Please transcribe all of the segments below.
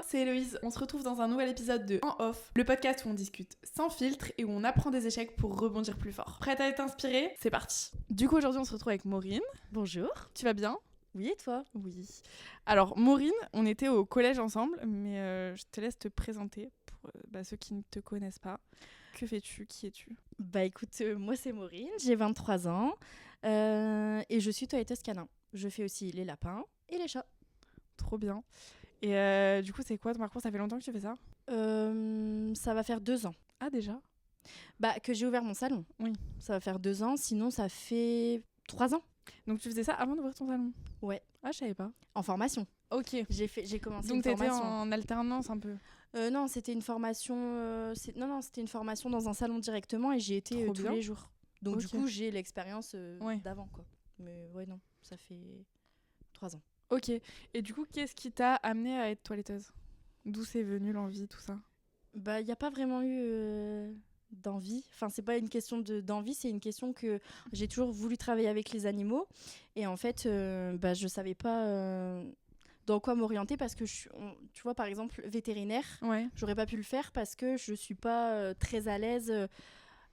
c'est Héloïse. On se retrouve dans un nouvel épisode de En Off, le podcast où on discute sans filtre et où on apprend des échecs pour rebondir plus fort. Prête à être inspirée ? C'est parti. Du coup, aujourd'hui, on se retrouve avec Maureen. Bonjour. Tu vas bien ? Oui, et toi ? Oui. Alors, Maureen, on était au collège ensemble, mais je te laisse te présenter pour ceux qui ne te connaissent pas. Que fais-tu ? Qui es-tu ? Bah écoute, moi c'est Maureen, j'ai 23 ans et je suis toiletteuse canin. Je fais aussi les lapins et les chats. Trop bien. Et du coup, c'est quoi ton parcours ? Ça fait longtemps que tu fais ça ? Ça va faire 2 ans. Ah, déjà ? Bah que j'ai ouvert mon salon. Oui. Ça va faire 2 ans, sinon ça fait 3 ans. Donc tu faisais ça avant d'ouvrir ton salon ? Ouais. Ah, je savais pas. En formation. Ok. J'ai commencé Donc une t'étais formation. en alternance un peu ? Non, c'était une formation. C'était une formation dans un salon directement et j'y étais Trop tous bien. les jours. Donc du Ok. coup, j'ai l'expérience Ouais. d'avant quoi. Mais ouais non, ça fait 3 ans. Ok. Et du coup, qu'est-ce qui t'a amené à être toiletteuse ? D'où c'est venu l'envie, tout ça ? Bah, il n'y a pas vraiment eu d'envie. Enfin, c'est pas une question d'envie, c'est une question que j'ai toujours voulu travailler avec les animaux. Et en fait, je savais pas dans quoi m'orienter parce que, tu vois, par exemple, vétérinaire, Ouais. j'aurais pas pu le faire parce que je suis pas très à l'aise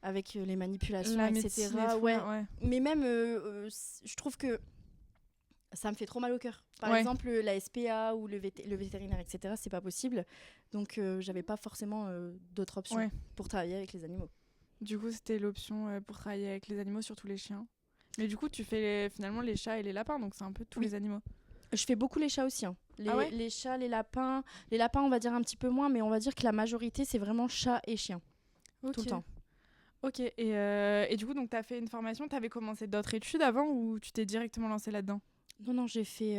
avec les manipulations, La etc. médecine et tout, Ouais. là, ouais. Mais même, je trouve que ça me fait trop mal au cœur. Par Ouais. exemple, la SPA ou le vétérinaire, etc., c'est pas possible. Donc, j'avais pas forcément d'autres options Ouais. pour travailler avec les animaux. Du coup, c'était l'option pour travailler avec les animaux, surtout les chiens. Mais du coup, tu fais finalement les chats et les lapins, donc c'est un peu tous Oui. les animaux. Je fais beaucoup les chats aussi. Hein. Ah ouais ? Les chats, les lapins. Les lapins, on va dire un petit peu moins, mais on va dire que la majorité, c'est vraiment chats et chiens. Ok. Tout le temps. Ok. Et du coup, donc t'as fait une formation, t'avais commencé d'autres études avant ou tu t'es directement lancée là-dedans ? Non, j'ai fait...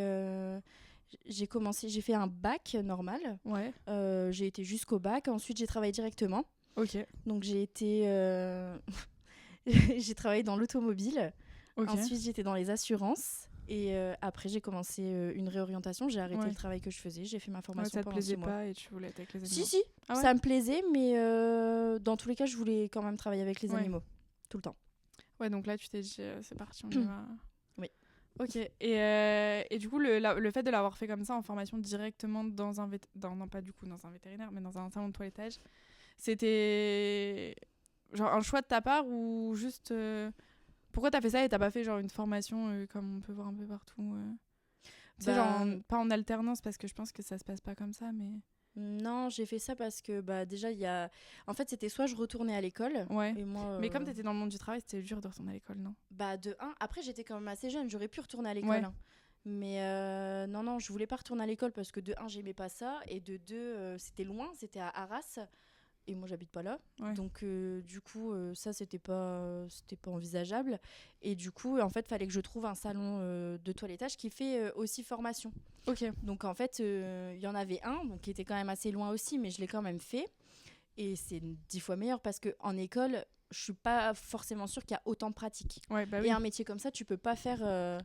j'ai fait un bac normal. Ouais. J'ai été jusqu'au bac. Ensuite, j'ai travaillé directement. Ok. Donc, j'ai été... j'ai travaillé dans l'automobile. Ok. Ensuite, j'étais dans les assurances. Et après, j'ai commencé une réorientation. J'ai arrêté Ouais. le travail que je faisais. J'ai fait ma Ouais, formation ça te pendant plaisait 6 mois. pas et tu voulais être avec les animaux ? Si, Ah ouais ? ça me plaisait, mais dans tous les cas, je voulais quand même travailler avec les Ouais. animaux. Tout le temps. Ouais, donc là, tu t'es dit, c'est parti, on y va. Oui. Ok. Et du coup, le fait de l'avoir fait comme ça en formation directement dans un non pas du coup dans un vétérinaire, mais dans un salon de toilettage, c'était genre un choix de ta part ou juste pourquoi t'as fait ça et t'as pas fait genre une formation comme on peut voir un peu partout tu sais, genre pas en alternance parce que je pense que ça se passe pas comme ça, mais Non, j'ai fait ça parce que déjà, il y a... En fait, c'était soit je retournais à l'école. ouais. Et moi, Mais comme t'étais dans le monde du travail, c'était dur de retourner à l'école, non ? de 1, après, j'étais quand même assez jeune. J'aurais pu retourner à l'école. Ouais. Hein. Mais non, je voulais pas retourner à l'école parce que de 1, j'aimais pas ça. Et de 2, c'était loin, c'était à Arras. Et moi, j'habite pas là. Ouais. Donc, du coup, ça, c'était pas envisageable. Et du coup, en fait, fallait que je trouve un salon de toilettage qui fait aussi formation. Ok. Donc, en fait, il y en avait un donc, qui était quand même assez loin aussi, mais je l'ai quand même fait. Et c'est 10 fois meilleur parce qu'en école, je suis pas forcément sûre qu'il y a autant de pratiques. Ouais, bah oui. Et un métier comme ça, tu peux pas faire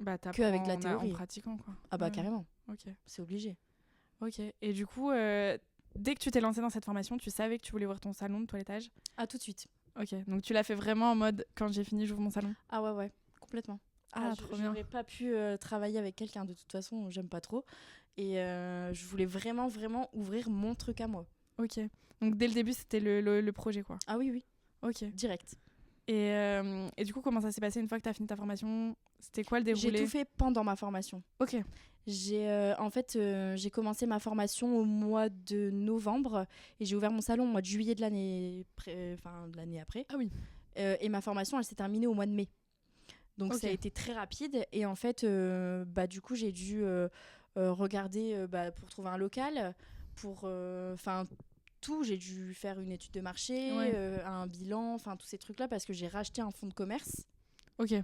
T'apprends que avec de la théorie. en pratiquant quoi. Ah bah Ouais. carrément, Ok. c'est obligé. Ok. Et du coup, dès que tu t'es lancée dans cette formation, tu savais que tu voulais ouvrir ton salon de toilettage ? Ah, tout de suite. Ok. Donc tu l'as fait vraiment en mode quand j'ai fini, j'ouvre mon salon ? Ah ouais, complètement. Trop bien. J'aurais pas pu travailler avec quelqu'un de toute façon, j'aime pas trop. Et je voulais vraiment ouvrir mon truc à moi. Ok. Donc dès le début, c'était le projet quoi. Ah oui, Ok. direct. Et du coup, comment ça s'est passé une fois que t'as fini ta formation ? C'était quoi le déroulé ? J'ai tout fait pendant ma formation. Ok. J'ai commencé ma formation au mois de novembre et j'ai ouvert mon salon au mois de juillet de l'année après. Ah oui. Et ma formation, elle s'est terminée au mois de mai. Donc Ok. ça a été très rapide. Et en fait, du coup, j'ai dû regarder pour trouver un local, pour... tout, j'ai dû faire une étude de marché, Ouais. un bilan, enfin tous ces trucs-là parce que j'ai racheté un fonds de commerce. Ok.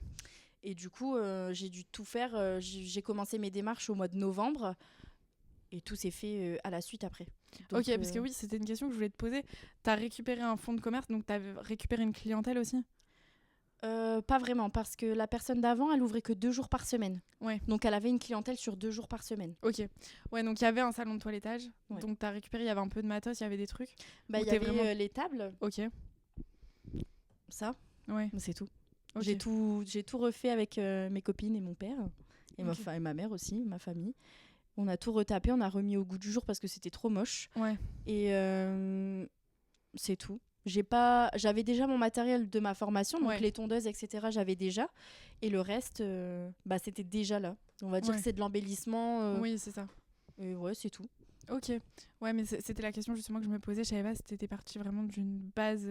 Et du coup, j'ai dû tout faire. J'ai commencé mes démarches au mois de novembre et tout s'est fait à la suite après. Donc, Ok, parce que oui, c'était une question que je voulais te poser. T'as récupéré un fonds de commerce, donc t'as récupéré une clientèle aussi ? Pas vraiment, parce que la personne d'avant, elle ouvrait que 2 jours par semaine. Ouais. Donc elle avait une clientèle sur 2 jours par semaine. Ok. Ouais, donc il y avait un salon de toilettage. Ouais. Donc t'as récupéré, il y avait un peu de matos, il y avait des trucs. Il y avait les tables, Ok. ça, Ouais. c'est tout. Ok. J'ai tout refait avec mes copines et mon père, et Ok. ma mère aussi, ma famille. On a tout retapé, on a remis au goût du jour parce que c'était trop moche. Ouais. Et c'est tout. J'avais déjà mon matériel de ma formation, donc les tondeuses, etc. J'avais déjà. Et le reste, c'était déjà là. On va dire que c'est de l'embellissement. Oui, c'est ça. Et ouais, c'est tout. Ok. Ouais, mais c'était la question justement que je me posais. Je savais pas si t'étais partie vraiment d'une base.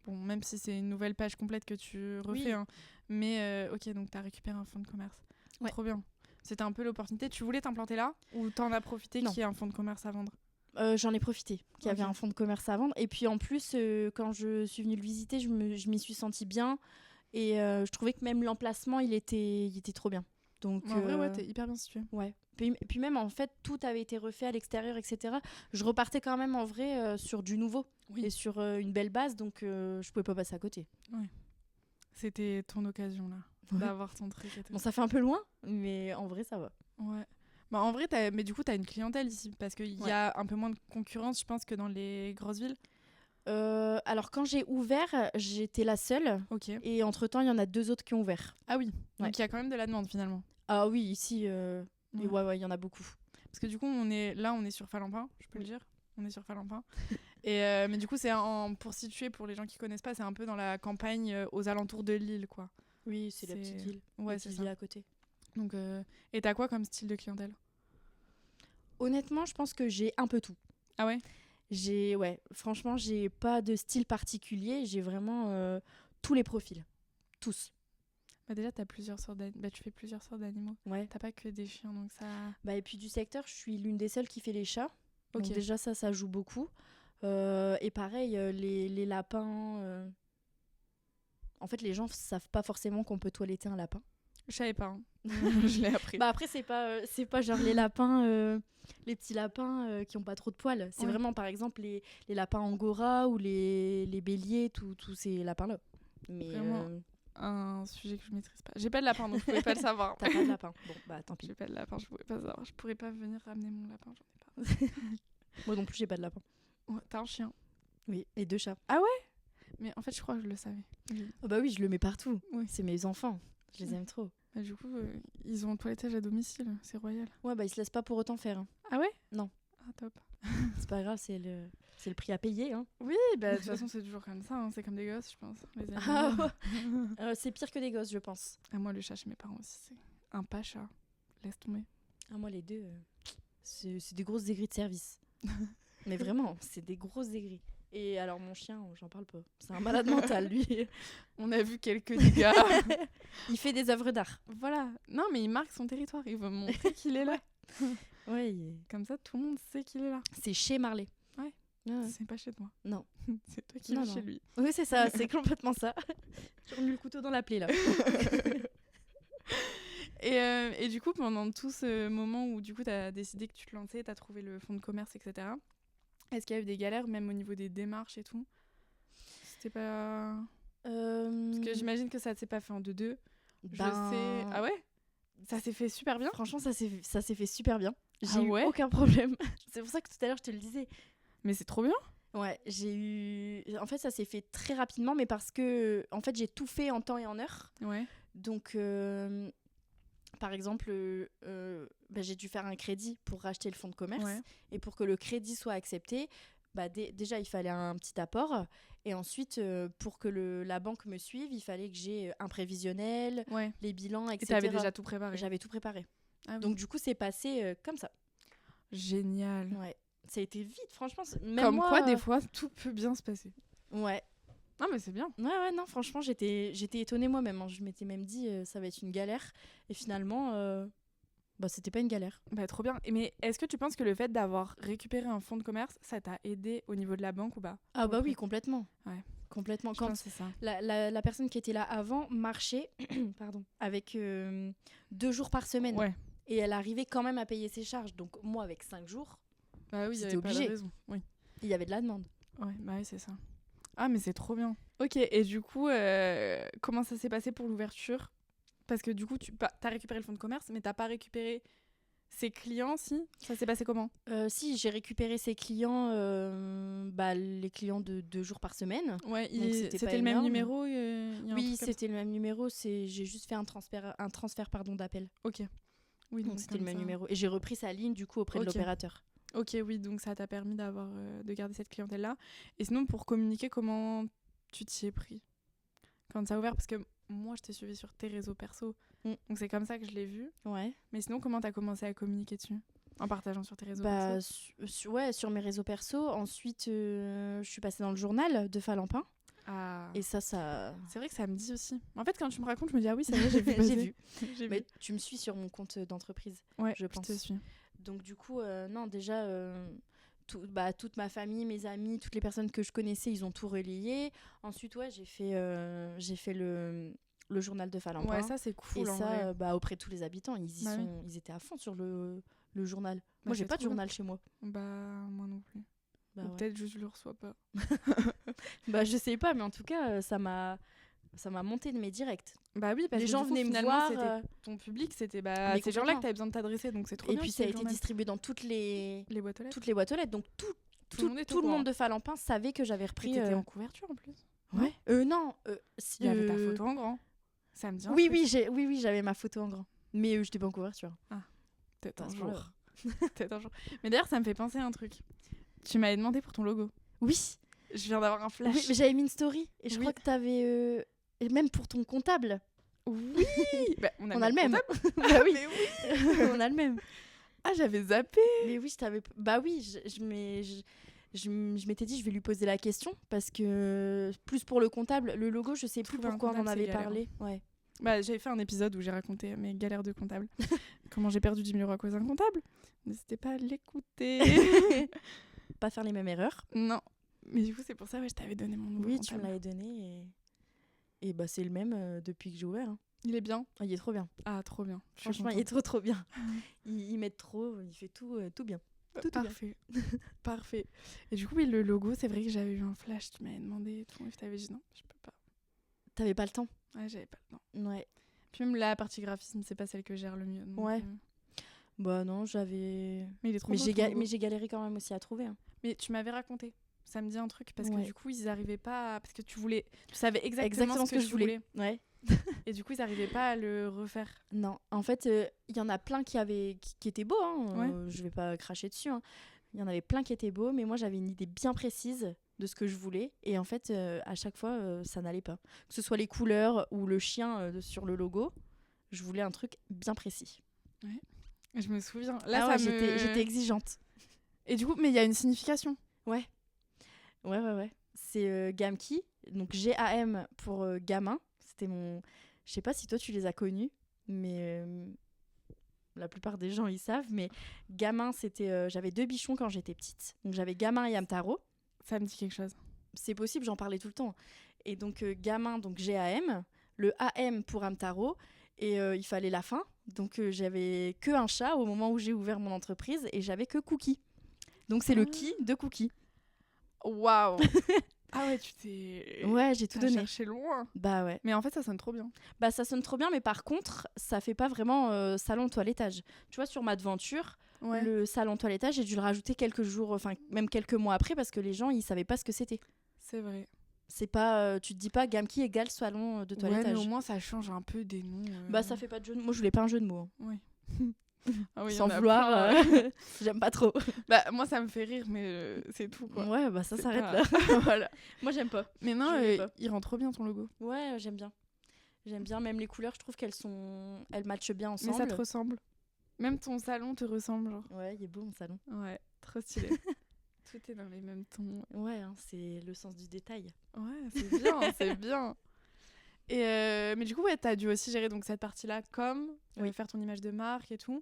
Bon, même si c'est une nouvelle page complète que tu refais. Hein. Mais ok, donc t'as récupéré un fonds de commerce. Ouais. Trop bien. C'était un peu l'opportunité. Tu voulais t'implanter là ou t'en as profité qu'il y ait un fonds de commerce à vendre? J'en ai profité qu'il y avait un fonds de commerce à vendre. Et puis en plus, quand je suis venue le visiter, je m'y suis sentie bien. Et je trouvais que même l'emplacement, il était trop bien. Donc, en vrai, ouais, t'es hyper bien située. Ouais. Puis même, en fait, tout avait été refait à l'extérieur, etc. Je repartais quand même, en vrai, sur du nouveau. Et sur une belle base. Donc, je pouvais pas passer à côté. Ouais. C'était ton occasion, là, d'avoir ton truc. Bon, ça fait un peu loin, mais en vrai, ça va. Ouais. Bah, en vrai, mais du coup, t'as une clientèle ici, parce qu'il y a un peu moins de concurrence, je pense, que dans les grosses villes. Alors, quand j'ai ouvert, j'étais la seule. Ok. Et entre-temps, il y en a 2 autres qui ont ouvert. Ah oui, donc il y a quand même de la demande, finalement. Ah oui, ici, il y en a beaucoup. Parce que du coup, on est sur Falampin, je peux le dire. On est sur Falampin. Et mais du coup, c'est pour situer, pour les gens qui connaissent pas, c'est un peu dans la campagne aux alentours de Lille, quoi. Oui, c'est la petite ville. Ouais, c'est ça. À côté. Donc, et t'as quoi comme style de clientèle? Honnêtement, je pense que j'ai un peu tout. Ah ouais? Franchement, j'ai pas de style particulier. J'ai vraiment tous les profils. Tous. Bah déjà, tu fais plusieurs sortes d'animaux. Ouais. T'as pas que des chiens, donc ça... Et puis du secteur, je suis l'une des seules qui fait les chats. Donc déjà, ça joue beaucoup. Et pareil, les lapins... En fait, les gens savent pas forcément qu'on peut toiletter un lapin. Je savais pas. Hein. Je l'ai appris. Après, c'est pas genre les lapins... les petits lapins qui ont pas trop de poils. C'est vraiment, par exemple, les lapins angora ou les béliers, tous ces lapins-là. Mais vraiment un sujet que je maîtrise pas. J'ai pas de lapin, donc je pouvais pas le savoir. T'as pas de lapin? Bon, tant pis. J'ai pas de lapin, je pouvais pas savoir. Je pourrais pas venir ramener mon lapin, j'en ai pas. Moi non plus, j'ai pas de lapin. Ouais, t'as un chien? Oui, et 2 chats. Ah ouais? Mais en fait, je crois que je le savais. Oh bah oui, je le mets partout. Oui. C'est mes enfants. Je les aime trop. Bah, du coup, ils ont un toilettage à domicile. C'est royal. Ouais, ils se laissent pas pour autant faire. Hein. Ah ouais? Non. Ah, top. C'est pas grave, c'est le prix à payer. Hein. Oui, de toute façon, c'est toujours comme ça. Hein. C'est comme des gosses, je pense. Les animaux. C'est pire que des gosses, je pense. Ah, moi, le chat chez mes parents aussi, c'est un pas chat. Laisse tomber. Ah, moi, les deux, c'est des grosses aigris de service. Mais vraiment, c'est des grosses aigris. Et alors, mon chien, j'en parle pas. C'est un malade mental, lui. On a vu quelques dégâts. Il fait des œuvres d'art. Voilà. Non, mais il marque son territoire. Il veut montrer qu'il est là. Ouais. Comme ça, tout le monde sait qu'il est là. C'est chez Marley. Ouais. C'est pas chez toi. Non. C'est toi qui es chez lui. Oui, c'est ça. C'est complètement ça. J'ai remis le couteau dans la plaie, là. Et du coup, pendant tout ce moment où du coup, t'as décidé que tu te lançais, t'as trouvé le fonds de commerce, etc., est-ce qu'il y a eu des galères, même au niveau des démarches et tout? C'était pas... Parce que j'imagine que ça s'est pas fait en 2-2. Je sais... Ah ouais? Ça s'est fait super bien? Franchement, ça s'est fait super bien. J'ai eu aucun problème. C'est pour ça que tout à l'heure, je te le disais. Mais c'est trop bien. Ouais, j'ai eu... En fait, ça s'est fait très rapidement, mais parce que en fait, j'ai tout fait en temps et en heure. Ouais. Donc... Par exemple, j'ai dû faire un crédit pour racheter le fonds de commerce. Ouais. Et pour que le crédit soit accepté, déjà, il fallait un petit apport. Et ensuite, pour que la banque me suive, il fallait que j'ai un prévisionnel, les bilans, etc. Et t'avais déjà tout préparé? J'avais tout préparé. Ah oui. Donc, du coup, c'est passé comme ça. Génial. Ouais. Ça a été vite, franchement. Même comme moi, quoi, des fois, tout peut bien se passer. Ouais. Non, mais c'est bien. Ouais, non, franchement, j'étais étonnée moi-même. Hein. Je m'étais même dit, ça va être une galère. Et finalement, c'était pas une galère. Trop bien. Mais est-ce que tu penses que le fait d'avoir récupéré un fonds de commerce, ça t'a aidé au niveau de la banque ou pas? Ah bah oui, complètement. Ouais. Complètement. Quand c'est ça. La personne qui était là avant marchait avec 2 jours par semaine. Ouais. Et elle arrivait quand même à payer ses charges. Donc moi, avec 5 jours, c'était obligé. Pas de raison. Oui. Il y avait de la demande. Ouais, oui, c'est ça. Ah, mais c'est trop bien. Ok, et du coup, comment ça s'est passé pour l'ouverture? Parce que du coup, t'as récupéré le fonds de commerce, mais t'as pas récupéré ses clients, si? Ça s'est passé comment? Si, j'ai récupéré ses clients, les clients de 2 jours par semaine. Ouais, c'était le même numéro? Oui, c'était le même numéro. J'ai juste fait un transfert d'appel. Ok. Oui, Donc c'était le comme même ça. numéro. Et j'ai repris sa ligne du coup auprès de Ok. l'opérateur. Ok, oui, donc ça t'a permis de garder cette clientèle-là. Et sinon, pour communiquer, comment tu t'y es pris quand ça a ouvert? Parce que moi, je t'ai suivi sur tes réseaux perso, Mm. donc c'est comme ça que je l'ai vu. Ouais. Mais sinon, comment t'as commencé à communiquer dessus? En partageant sur tes réseaux Bah, perso? ouais, sur mes réseaux perso. Ensuite, je suis passée dans le journal de Falampin. Ah, Et ça. c'est vrai que ça me dit aussi. En fait, quand tu me racontes, je me dis, ah oui, c'est vrai, j'ai vu J'ai passer. vu. J'ai Mais vu. tu me suis sur mon compte d'entreprise. Ouais, je pense. te suis. Donc du coup, non, déjà, toute ma famille, mes amis, toutes les personnes que je connaissais, ils ont tout relayé. Ensuite, ouais, j'ai fait le journal de Falampin. Ouais, ça, c'est cool, Et en ça, vrai. auprès de tous les habitants, Bah oui. ils étaient à fond sur le journal. Bah, Moi, j'ai c'est pas de trop bien. journal chez moi. Bah, moi non plus. Bah, Ou ouais. peut-être juste je le reçois pas. Bah, je sais pas, mais en tout cas, ça m'a monté de mes directs. Bah oui, parce Les que gens du coup, venaient me finalement, voir. c'était ton public, c'était Mais ces gens-là que complètement. t'avais besoin de t'adresser, donc c'est trop Et bien. puis qu'il ça y a ait le été journal. distribué dans toutes les Les boîtes aux lettres. boîtes aux lettres. Donc Tout le monde est au tout le courant. monde de Falampin savait que j'avais Et repris. t'étais en couverture en plus. Ouais. Non. Il y avait ta photo en grand. Ça me dit un Oui, truc. oui, j'avais ma photo en grand. Mais j'étais pas en couverture. Peut-être À un ce jour. point-là. Peut-être un jour. Mais d'ailleurs, ça me fait penser à un truc. Tu m'avais demandé pour ton logo. Oui. Je viens d'avoir un flash. Oui, mais j'avais mis une story. Et je Oui. crois que t'avais. Et même pour ton comptable. Oui. Bah, on On a le même. comptable. Bah oui. Mais oui. On a le même. Ah, j'avais zappé. Mais oui, je t'avais. Bah oui, je m'étais dit, je vais lui poser la question. Parce que plus pour le comptable, le logo, je sais plus Trouver un pourquoi on en comptable, avait c'est galère. parlé. Ouais. Bah, j'avais fait un épisode où j'ai raconté mes galères de comptable. Comment j'ai perdu 10 000 € à cause d'un comptable. N'hésitez pas à l'écouter. Pas faire les mêmes erreurs. Non. Mais du coup, c'est pour ça que je t'avais donné mon nouveau Oui, tu me comptable. l'avais donné. Et bah, c'est le même depuis que j'ai ouvert. Hein. Il est bien. Ah, il est trop bien. Ah, trop bien. Je suis Franchement, il contente. est trop bien. Il m'aide trop, il fait tout bien. Tout bien. Parfait. Parfait. Et du coup, oui, le logo, c'est vrai que j'avais eu un flash. Tu m'avais demandé et tout. Et je t'avais dit non, je peux pas. T'avais pas le temps. Ouais, j'avais pas le temps. Ouais. Puis même la partie graphisme, c'est pas celle que je gère le mieux. donc, Ouais. Bah non, j'avais. Mais il est trop Mais beau, j'ai ton logo. mais j'ai galéré quand même aussi à trouver. Hein. Mais tu m'avais raconté. Ça me dit un truc parce que Ouais. du coup, ils arrivaient pas. Parce que tu savais exactement, Exactement ce que je voulais. Ouais. Et du coup, ils arrivaient pas à le refaire. Non, en fait, il y en a plein qui étaient beaux. Hein. Ouais. Je vais pas cracher dessus. Hein. Il y en avait plein qui étaient beaux, mais moi j'avais une idée bien précise de ce que je voulais. Et en fait, à chaque fois, ça n'allait pas. Que ce soit les couleurs ou le chien sur le logo, je voulais un truc bien précis. Je me souviens. Là, Ah ouais, ça me... j'étais exigeante. Et du coup, mais il y a une signification. Ouais. C'est Gamki, donc G-A-M pour gamin. C'était mon. Je sais pas si toi tu les as connus, mais la plupart des gens ils savent. Mais gamin, c'était. J'avais 2 bichons quand j'étais petite. Donc j'avais gamin et Amtaro. Ça me dit quelque chose. C'est possible, j'en parlais tout le temps. Et donc gamin, donc G-A-M. Le A-M pour Amtaro. Et il fallait la fin. Donc j'avais que un chat au moment où j'ai ouvert mon entreprise et j'avais que Cookie. Donc c'est le qui de Cookie. Waouh. Ah ouais, tu t'es... Ouais, j'ai tout T'as donné. cherché loin. Bah ouais. Mais en fait, ça sonne trop bien. Bah ça sonne trop bien, mais par contre, ça fait pas vraiment salon toilettage. Tu vois, sur ma devanture, Ouais. le salon toilettage, j'ai dû le rajouter quelques jours, enfin même quelques mois après, parce que les gens, ils savaient pas ce que c'était. C'est vrai. C'est pas, tu te dis pas Gamki égale salon de Ouais, mais toilettage. au moins, ça change un peu des noms. Bah ça fait pas de jeu de mots. Moi, je voulais pas un jeu de mots. Hein. Oui. Ah oui, il y Sans en a vouloir, plein. j'aime pas trop. Bah, moi, ça me fait rire, mais c'est tout, quoi. Ouais, bah ça C'est s'arrête pas- là. Voilà. Moi, j'aime pas. Mais non, Je l'ai pas. il rend trop bien ton logo. Ouais, j'aime bien. J'aime bien, même les couleurs, je trouve elles matchent bien ensemble. Mais ça te ressemble. Même ton salon te ressemble, genre. Ouais, il est beau mon salon. Ouais, trop stylé. Tout est dans les mêmes tons. Ouais, hein, c'est le sens du détail. Ouais, c'est bien, c'est bien. Et mais du coup, ouais, t'as dû aussi gérer donc cette partie-là comme faire ton image de marque et tout.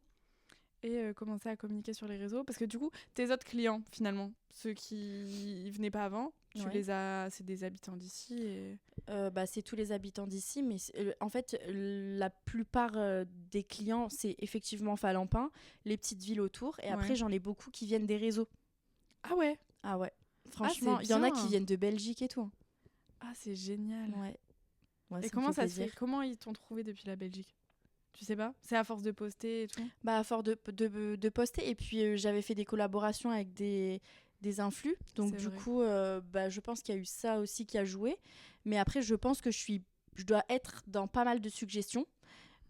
Et commencer à communiquer sur les réseaux. Parce que du coup, tes autres clients, finalement, ceux qui venaient pas avant, c'est des habitants d'ici. Et... Bah, c'est tous les habitants d'ici, mais en fait, la plupart des clients, c'est effectivement Falampin, les petites villes autour. Et après, j'en ai beaucoup qui viennent des réseaux. Ah ouais. Ah ouais. Franchement, il y en a qui viennent de Belgique et tout. Hein. Ah, c'est génial. Ouais, et comment ça se fait? Comment ils t'ont trouvé depuis la Belgique? Tu sais pas? C'est à force de poster et tout? Bah, à force de poster. Et puis, j'avais fait des collaborations avec des influx. Donc, du coup, bah, je pense qu'il y a eu ça aussi qui a joué. Mais après, je pense que je dois être dans pas mal de suggestions.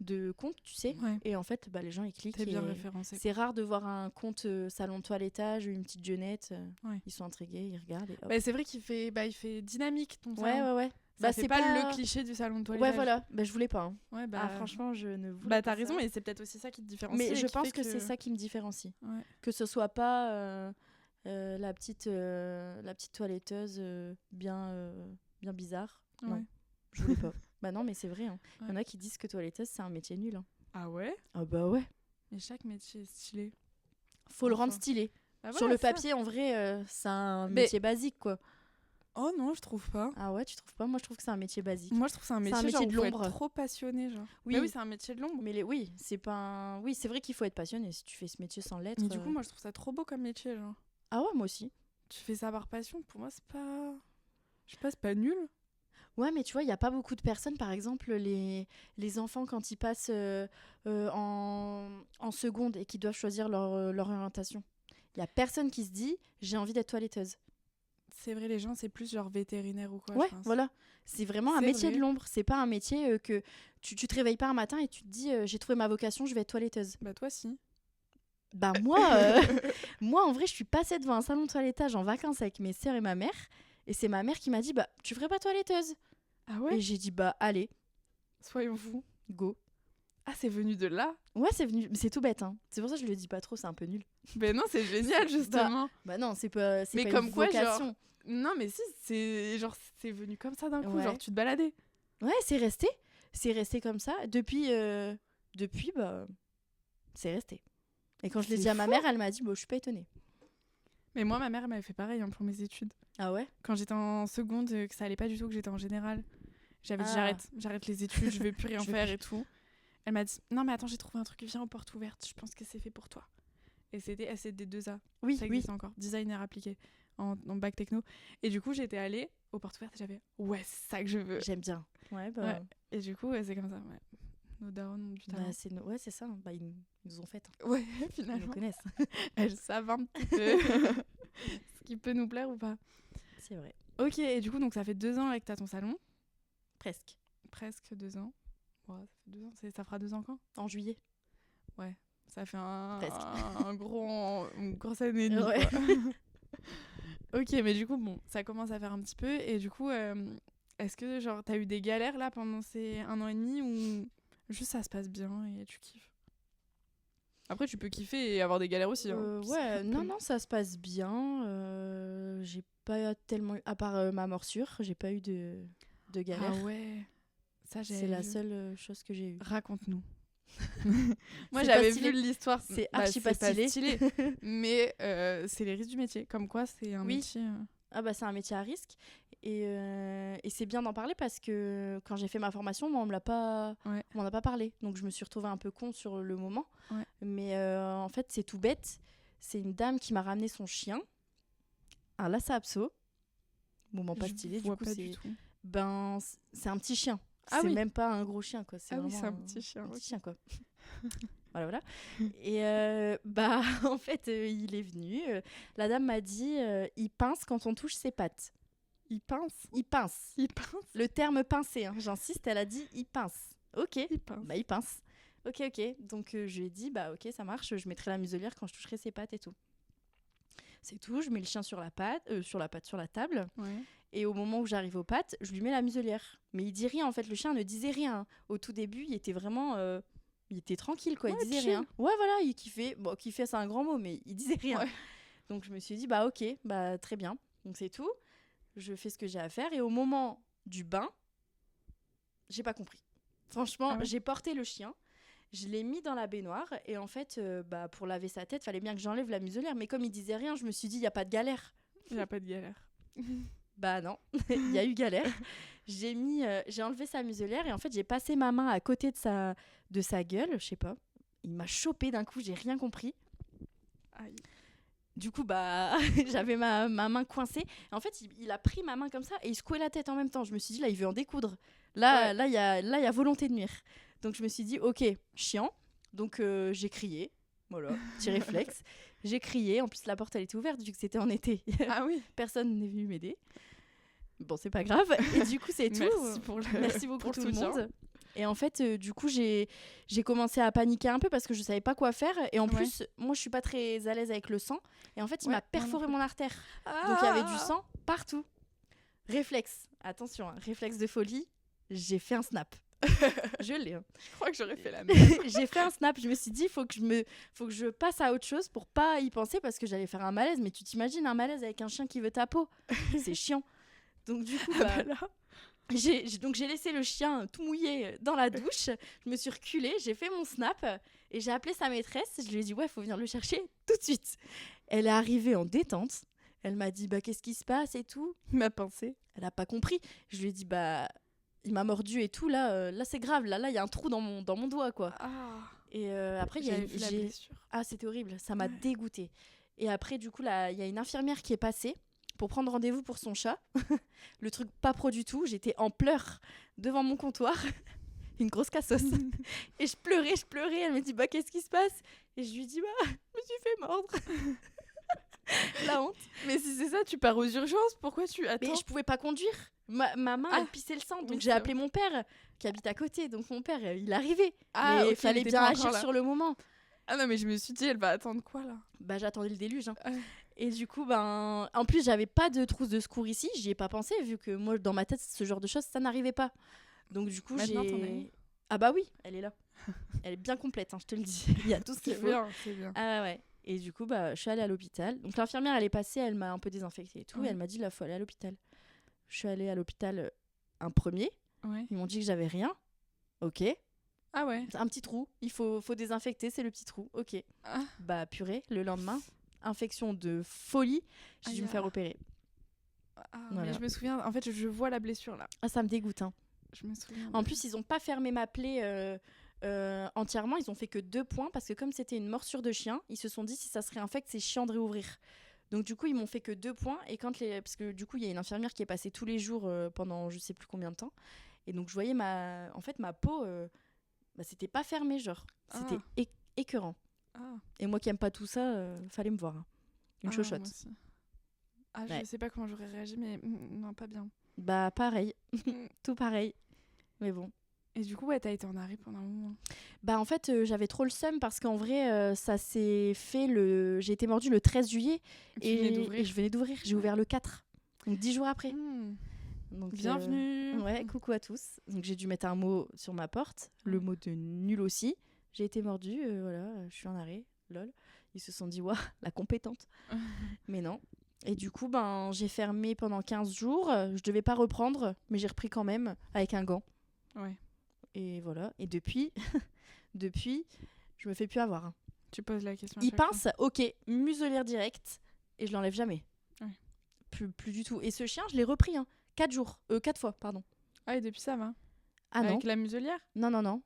de comptes, tu sais. Ouais. Et en fait, les gens, ils cliquent. T'es bien et référencé. c'est rare de voir un compte salon de toilettage, une petite jeunette. Ouais. Ils sont intrigués, ils regardent. Et hop. Bah, c'est vrai qu'il fait, il fait dynamique ton salon. Ouais. Ça fait pas le cliché du salon de toilette. Ouais, voilà. Je voulais pas. Hein. Ouais, franchement, je ne voulais Bah, pas. t'as raison, ça. et c'est peut-être aussi ça qui te différencie. Mais je qui pense fait que c'est ça qui me différencie. Ouais. Que ce soit pas la petite toiletteuse bien bizarre. Ouais. Non, je voulais pas. Bah non, mais c'est vrai. Hein. Ouais. Il y en a qui disent que toiletteuse, c'est un métier nul. Hein. Ah ouais? Ah bah ouais. Mais chaque métier est stylé. Faut le rendre stylé. Bah, Sur voilà, le papier, en vrai, c'est un Mais- métier basique, quoi. Oh non, je trouve pas. Ah ouais, tu trouves pas? Moi, je trouve que c'est un métier basique. Moi, je trouve que c'est un métier, métier genre, de où faut être l'ombre. trop passionné, genre. Oui. Bah oui, c'est un métier de l'ombre. Mais oui, c'est pas un... Oui, c'est vrai qu'il faut être passionné si tu fais ce métier sans l'être. Mais du coup, moi, je trouve ça trop beau comme métier, genre. Ah ouais, moi aussi. Tu fais ça par passion, pour moi, c'est pas... Je sais pas, c'est pas nul. Ouais, mais tu vois, il n'y a pas beaucoup de personnes, par exemple, les enfants, quand ils passent en seconde et qu'ils doivent choisir leur orientation. Il n'y a personne qui se dit « j'ai envie d'être toiletteuse ». C'est vrai, les gens, c'est plus genre vétérinaire ou quoi, Ouais, je pense. voilà. C'est vraiment un C'est métier vrai. de l'ombre. C'est pas un métier que tu te réveilles pas un matin et tu te dis j'ai trouvé ma vocation, je vais être toiletteuse. Bah toi, si. Bah moi, moi en vrai, je suis passée devant un salon de toilettage en vacances avec mes sœurs et ma mère. Et c'est ma mère qui m'a dit bah tu ferais pas toiletteuse. Ah ouais? Et j'ai dit bah allez, Soyons fous. go. Ah, c'est venu de là? Ouais, c'est venu, c'est tout bête. Hein. C'est pour ça que je le dis pas trop, c'est un peu nul. Ben non, c'est génial, justement. Bah non, c'est pas Mais pas comme une quoi, vocation. genre... Non, mais si, c'est genre, c'est venu comme ça d'un coup, Ouais. genre, tu te baladais. Ouais, c'est resté comme ça. Depuis, bah, c'est resté. Et quand je l'ai C'est dit à ma fou. mère, elle m'a dit bon, je suis pas étonnée. Mais moi, ma mère, elle m'avait fait pareil hein, pour mes études. Ah ouais? Quand j'étais en seconde, que ça allait pas du tout, que j'étais en générale, j'avais dit Ah. j'arrête les études, je vais plus rien Je veux faire plus. et tout. Elle m'a dit non mais attends, j'ai trouvé un truc, viens aux portes ouvertes, je pense que c'est fait pour toi. Et c'était SCD2A, Oui, ça oui. existe encore, designer appliqué en bac techno. Et du coup, j'étais allée aux portes ouvertes et j'avais ouais, c'est ça que je veux. J'aime bien. Ouais, bah, Ouais. Et du coup, c'est comme ça, ouais. Nos darons ont du talent. bah, c'est ça. Bah, ils nous ont fait. Hein. Ouais, Ils nous finalement. connaissent. Elles savent un petit peu ce qui peut nous plaire ou pas. C'est vrai. Ok, et du coup, donc ça fait 2 ans là, que t'as ton salon. Presque. Presque 2 ans. Ouais, ça fait 2 ans. Ça fera 2 ans quand? En juillet. Ça fait Presque. une grosse année et demie. Ouais. Quoi. Ok, mais du coup, bon, ça commence à faire un petit peu. Et du coup, est-ce que genre t'as eu des galères là pendant ces 1 an et demi ou juste ça se passe bien et tu kiffes? Après, tu peux kiffer et avoir des galères aussi. Hein. Ouais, non, ça se passe bien. J'ai pas tellement... À part ma morsure, j'ai pas eu de galère. Ah ouais. Ça, j'ai C'est la seule chose que j'ai eue. Raconte-nous. Moi, C'est j'avais pas stylé. vu l'histoire. C'est Bah, archi pas stylé. mais c'est les risques du métier. Comme quoi, c'est un Oui. métier. Ah bah c'est un métier à risque. Et c'est bien d'en parler parce que quand j'ai fait ma formation, moi, on m'en a pas parlé. Donc je me suis retrouvée un peu con sur le moment. Ouais. Mais en fait, c'est tout bête. C'est une dame qui m'a ramené son chien, un Lhasa Apso. Moment pas Je stylé, du vois coup, pas c'est du tout. c'est un petit chien. Ah C'est oui. même pas un gros chien, quoi. C'est Ah oui, vraiment c'est un petit chien, Un ok. petit chien, quoi. Voilà. Et bah, en fait, il est venu. La dame m'a dit il pince quand on touche ses pattes. Il pince. Il pince. Il pince. Le terme pincer, hein, j'insiste, elle a dit il pince. Ok, Il pince. bah il pince. Ok. Donc je lui ai dit bah ok, ça marche, je mettrai la muselière quand je toucherai ses pattes et tout. C'est tout, je mets le chien sur la table. Ouais. Et au moment où j'arrive aux pattes, je lui mets la muselière. Mais il dit rien, en fait, le chien ne disait rien. Au tout début, il était vraiment... il était tranquille, quoi, Ouais, il disait chill. rien. Ouais, voilà, il kiffait. Bon, kiffait, c'est un grand mot, mais il disait rien. Ouais. Donc je me suis dit, bah ok, bah très bien. Donc c'est tout. Je fais ce que j'ai à faire. Et au moment du bain, j'ai pas compris. Franchement, Ah ouais. j'ai porté le chien. Je l'ai mis dans la baignoire. Et en fait, bah, pour laver sa tête, fallait bien que j'enlève la muselière. Mais comme il disait rien, je me suis dit, il n'y a pas de galère. Il n'y a pas de galère. Bah non, il y a eu galère. J'ai enlevé sa muselière et en fait j'ai passé ma main à côté de sa gueule, je sais pas. Il m'a chopé d'un coup, j'ai rien compris. Aïe. Du coup bah j'avais ma main coincée. En fait il a pris ma main comme ça et il secouait la tête en même temps. Je me suis dit là il veut en découdre. Là il y a volonté de nuire. Donc je me suis dit ok chiant. Donc j'ai crié. Voilà, petit réflexe. J'ai crié. En plus la porte elle était ouverte vu que c'était en été. Ah oui. Personne n'est venu m'aider. Bon, c'est pas grave. Et du coup, c'est tout. Merci pour le Merci beaucoup pour tout le le soutien. monde. Et en fait, du coup, j'ai commencé à paniquer un peu parce que je savais pas quoi faire. Et en Ouais. plus, moi, je suis pas très à l'aise avec le sang. Et en fait, il Ouais, m'a moi non perforé plus. mon artère. Donc, il y avait du sang partout. Réflexe. Attention, hein, réflexe de folie. J'ai fait un snap. Je l'ai. Hein. Je crois que j'aurais fait la même. J'ai fait un snap. Je me suis dit, faut que je passe à autre chose pour pas y penser parce que j'allais faire un malaise. Mais tu t'imagines un malaise avec un chien qui veut ta peau. C'est chiant. Donc, du coup, bah, Là. donc j'ai laissé le chien tout mouillé dans la douche. Je me suis reculée, j'ai fait mon snap et j'ai appelé sa maîtresse. Je lui ai dit ouais, faut venir le chercher tout de suite. Elle est arrivée en détente. Elle m'a dit bah qu'est-ce qui se passe et tout. Ma pensée. Elle a pas compris. Je lui ai dit bah il m'a mordu et tout. Là c'est grave. Là il y a un trou dans mon doigt quoi. Et après il y a J'avais vu la blessure. ah c'était horrible. Ça m'a dégoûtée. Et après du coup là il y a une infirmière qui est passée pour prendre rendez-vous pour son chat. Le truc pas pro du tout. J'étais en pleurs devant mon comptoir. Une grosse cassos. Et je pleurais. Elle me dit, bah, qu'est-ce qui se passe? Et je lui dis, bah, je me suis fait mordre. La honte. Mais si c'est ça, tu pars aux urgences. Pourquoi tu attends? Mais je pouvais pas conduire. Ma main, elle pissait le sang. Donc oui, j'ai c'est appelé mon père qui habite à côté. Donc mon père, il arrivait. Ah, mais il ok, fallait il était bien pas agir encore là. sur le moment. Ah non, mais je me suis dit, elle va attendre quoi là? Bah, j'attendais le déluge. Hein. Ouais. Et du coup, ben, en plus, j'avais pas de trousse de secours ici. J'y ai pas pensé, vu que moi, dans ma tête, ce genre de choses, ça n'arrivait pas. Donc, du coup, Maintenant, t'en as j'ai. une. Ah, bah oui, elle est là. Elle est bien complète, hein, je te le dis. Il y a tout ce qu'il C'est faut. bien, c'est bien. Ah ouais. Et du coup, bah, je suis allée à l'hôpital. Donc, l'infirmière, elle est passée, elle m'a un peu désinfectée et tout. Ouais. Et elle m'a dit, là, faut aller à l'hôpital. Je suis allée à l'hôpital un premier. Ouais. Ils m'ont dit que j'avais rien. Ok. Ah ouais. Un petit trou. Il faut désinfecter, c'est le petit trou. Ok. Ah. Bah, purée, le lendemain, infection de folie, j'ai dû me faire opérer. Ah, Voilà. mais je me souviens, en fait, je vois la blessure là. Ah, ça me dégoûte. Hein. Je me souviens. En plus, ils n'ont pas fermé ma plaie entièrement. Ils ont fait que 2 points parce que comme c'était une morsure de chien, ils se sont dit si ça se réinfecte, c'est chiant de réouvrir. Donc du coup, ils m'ont fait que 2 points. Et parce que du coup, il y a une infirmière qui est passée tous les jours pendant je sais plus combien de temps. Et donc je voyais ma peau, bah, c'était pas fermé genre. C'était écœurant. Ah. Et moi qui aime pas tout ça, fallait me voir. Hein. Une chochotte. Moi aussi. Ah, Ouais. je sais pas comment j'aurais réagi, mais non, pas bien. Bah pareil, tout pareil. Mais bon. Et du coup, ouais, t'as été en arrêt pendant un moment. Bah en fait, j'avais trop le seum parce qu'en vrai, ça s'est fait j'ai été mordue le 13 juillet et je venais d'ouvrir. J'ai ouvert le 4, donc 10 jours après. Donc, bienvenue. Ouais, coucou à tous. Donc j'ai dû mettre un mot sur ma porte, le mot de nul aussi. J'ai été mordue, voilà, je suis en arrêt, lol. Ils se sont dit, waouh, la compétente. Mais non. Et du coup, ben, j'ai fermé pendant 15 jours. Je devais pas reprendre, mais j'ai repris quand même avec un gant. Ouais. Et voilà. Et depuis, je me fais plus avoir. Hein. Tu poses la question. Il pince, ok, muselière directe, et je l'enlève jamais. Ouais. Plus du tout. Et ce chien, je l'ai repris, hein. 4 fois, pardon. Ah, et depuis ça va. Ah Avec non. la muselière? Non.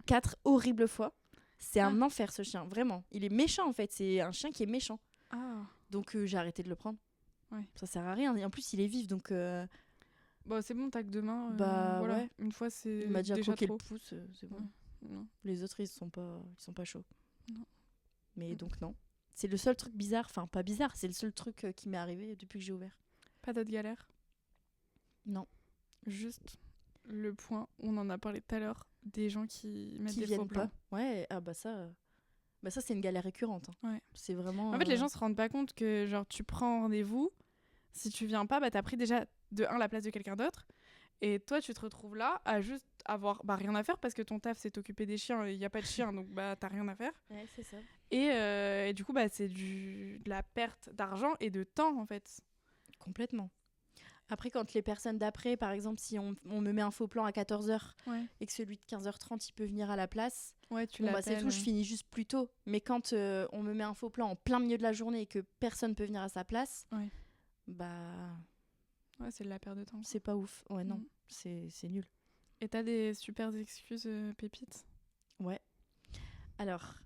4 horribles fois. C'est un enfer, ce chien, vraiment. Il est méchant, en fait. C'est un chien qui est méchant. Ah. Donc, j'ai arrêté de le prendre. Ouais. Ça sert à rien. Et en plus, il est vif, donc... Bon, c'est bon, t'as que 2 mains. Bah, voilà. ouais. Une fois, c'est Il m'a déjà croqué trop. le pouce, c'est bon. Ouais. Non. Les autres, ils sont pas chauds. Non. Mais donc, non. C'est le seul truc bizarre. Enfin, pas bizarre. C'est le seul truc qui m'est arrivé depuis que j'ai ouvert. Pas d'autres galères? Non. Juste le point, on en a parlé tout à l'heure, des gens qui mettent des faux viennent plans. pas. Ouais, ah bah ça c'est une galère récurrente. Hein. Ouais. C'est vraiment... En fait, les gens se rendent pas compte que genre tu prends rendez-vous, si tu viens pas, bah t'as pris déjà de 1 la place de quelqu'un d'autre, et toi tu te retrouves là à juste avoir rien à faire parce que ton taf c'est t'occuper des chiens et il y a pas de chiens donc bah t'as rien à faire. Ouais, c'est ça. Et du coup bah c'est de la perte d'argent et de temps en fait. Complètement. Après, quand les personnes d'après, par exemple, si on me met un faux plan à 14h et que celui de 15h30, il peut venir à la place, tu bon, bah, c'est tout, je finis juste plus tôt. Mais quand on me met un faux plan en plein milieu de la journée et que personne peut venir à sa place, bah... Ouais, c'est de la perte de temps. C'est pas ouf. Ouais, non, c'est nul. Et t'as des super excuses, pépites? Ouais. Alors...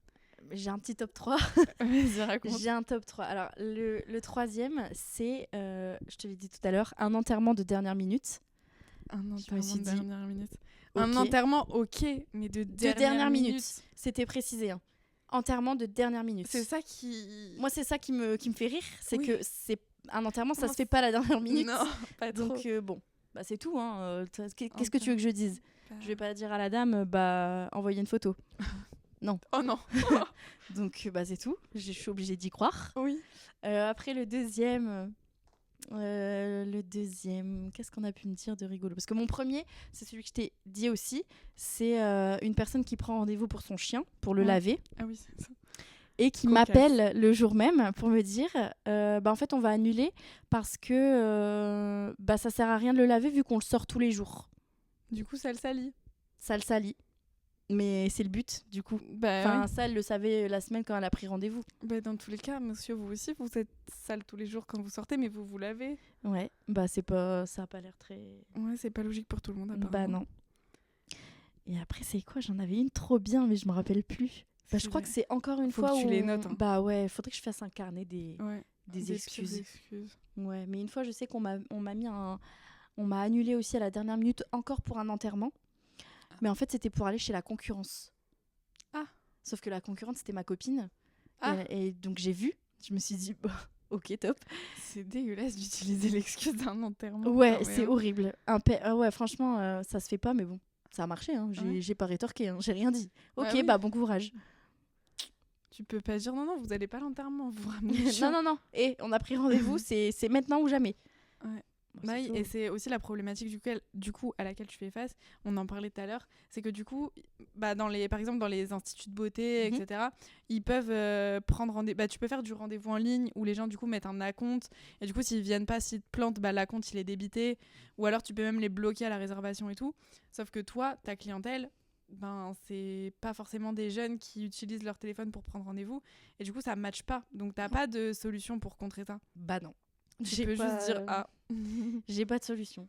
J'ai un petit top 3. Vas-y, raconte. J'ai un top 3. Alors, le 3e, c'est, je te l'ai dit tout à l'heure, un enterrement de dernière minute. Un enterrement de dernière minute. Okay. Un enterrement, ok, mais de dernière minute. C'était précisé. Hein. Enterrement de dernière minute. C'est ça qui... Moi, c'est ça qui me fait rire. C'est que c'est un enterrement, ça se fait pas à la dernière minute. Non, pas trop. Donc, bon. bah c'est tout. Hein. Qu'est-ce que Ok. tu veux que je dise? Je vais pas dire à la dame, bah envoyez une photo. Oh non. Donc bah c'est tout. Je suis obligée d'y croire. Oui. Après le deuxième, qu'est-ce qu'on a pu me dire de rigolo? Parce que mon premier, c'est celui que je t'ai dit aussi. C'est une personne qui prend rendez-vous pour son chien, pour le Ouais. laver, Ah oui, c'est ça. et qui Cocasse. m'appelle le jour même pour me dire bah en fait on va annuler parce que bah ça sert à rien de le laver vu qu'on le sort tous les jours. Du coup, ça le salit. Ça le salit. Mais c'est le but du coup. Bah Enfin ça elle le savait la semaine quand elle a pris rendez-vous. oui. Bah, dans tous les cas, monsieur, vous aussi, vous êtes sale tous les jours quand vous sortez, mais vous vous lavez. Ouais, bah c'est pas, ça a pas l'air très. Ouais, c'est pas logique pour tout le monde, Bah apparemment. non. Et après c'est quoi? J'en avais une trop bien mais je me rappelle plus. Bah, je crois que c'est encore une Faut fois que tu où les notes, hein. Bah ouais, faudrait que je fasse un carnet Ouais. des pires excuses. excuses. Ouais, mais une fois je sais qu'on m'a mis on m'a annulé aussi à la dernière minute encore pour un enterrement. Mais en fait, c'était pour aller chez la concurrence. Ah. Sauf que la concurrente, c'était ma copine. Ah. Et donc j'ai vu, je me suis dit bah, OK, top. C'est dégueulasse d'utiliser l'excuse d'un enterrement. Ouais, Non, mais c'est hein. horrible. Ouais, franchement, ça se fait pas mais bon, ça a marché hein. Ouais. J'ai pas rétorqué hein. J'ai rien dit. OK, Bah oui. bah bon courage. Tu peux pas dire non, vous allez pas à l'enterrement, vous vraiment. Non. Et on a pris rendez-vous, c'est maintenant ou jamais. Ouais. Bon, Bah c'est oui, tout. et c'est aussi la problématique du coup à laquelle tu fais face. On en parlait tout à l'heure, c'est que du coup, bah par exemple dans les instituts de beauté, Mhm. etc. Ils peuvent prendre rendez-vous. Bah tu peux faire du rendez-vous en ligne où les gens du coup mettent un acompte et du coup s'ils viennent pas, s'ils te plantent, bah l'acompte il est débité ou alors tu peux même les bloquer à la réservation et tout. Sauf que toi, ta clientèle, ben c'est pas forcément des jeunes qui utilisent leur téléphone pour prendre rendez-vous et du coup ça matche pas. Donc t'as pas de solution pour contrer ça. Bah non. Tu peux juste dire ah. J'ai pas de solution.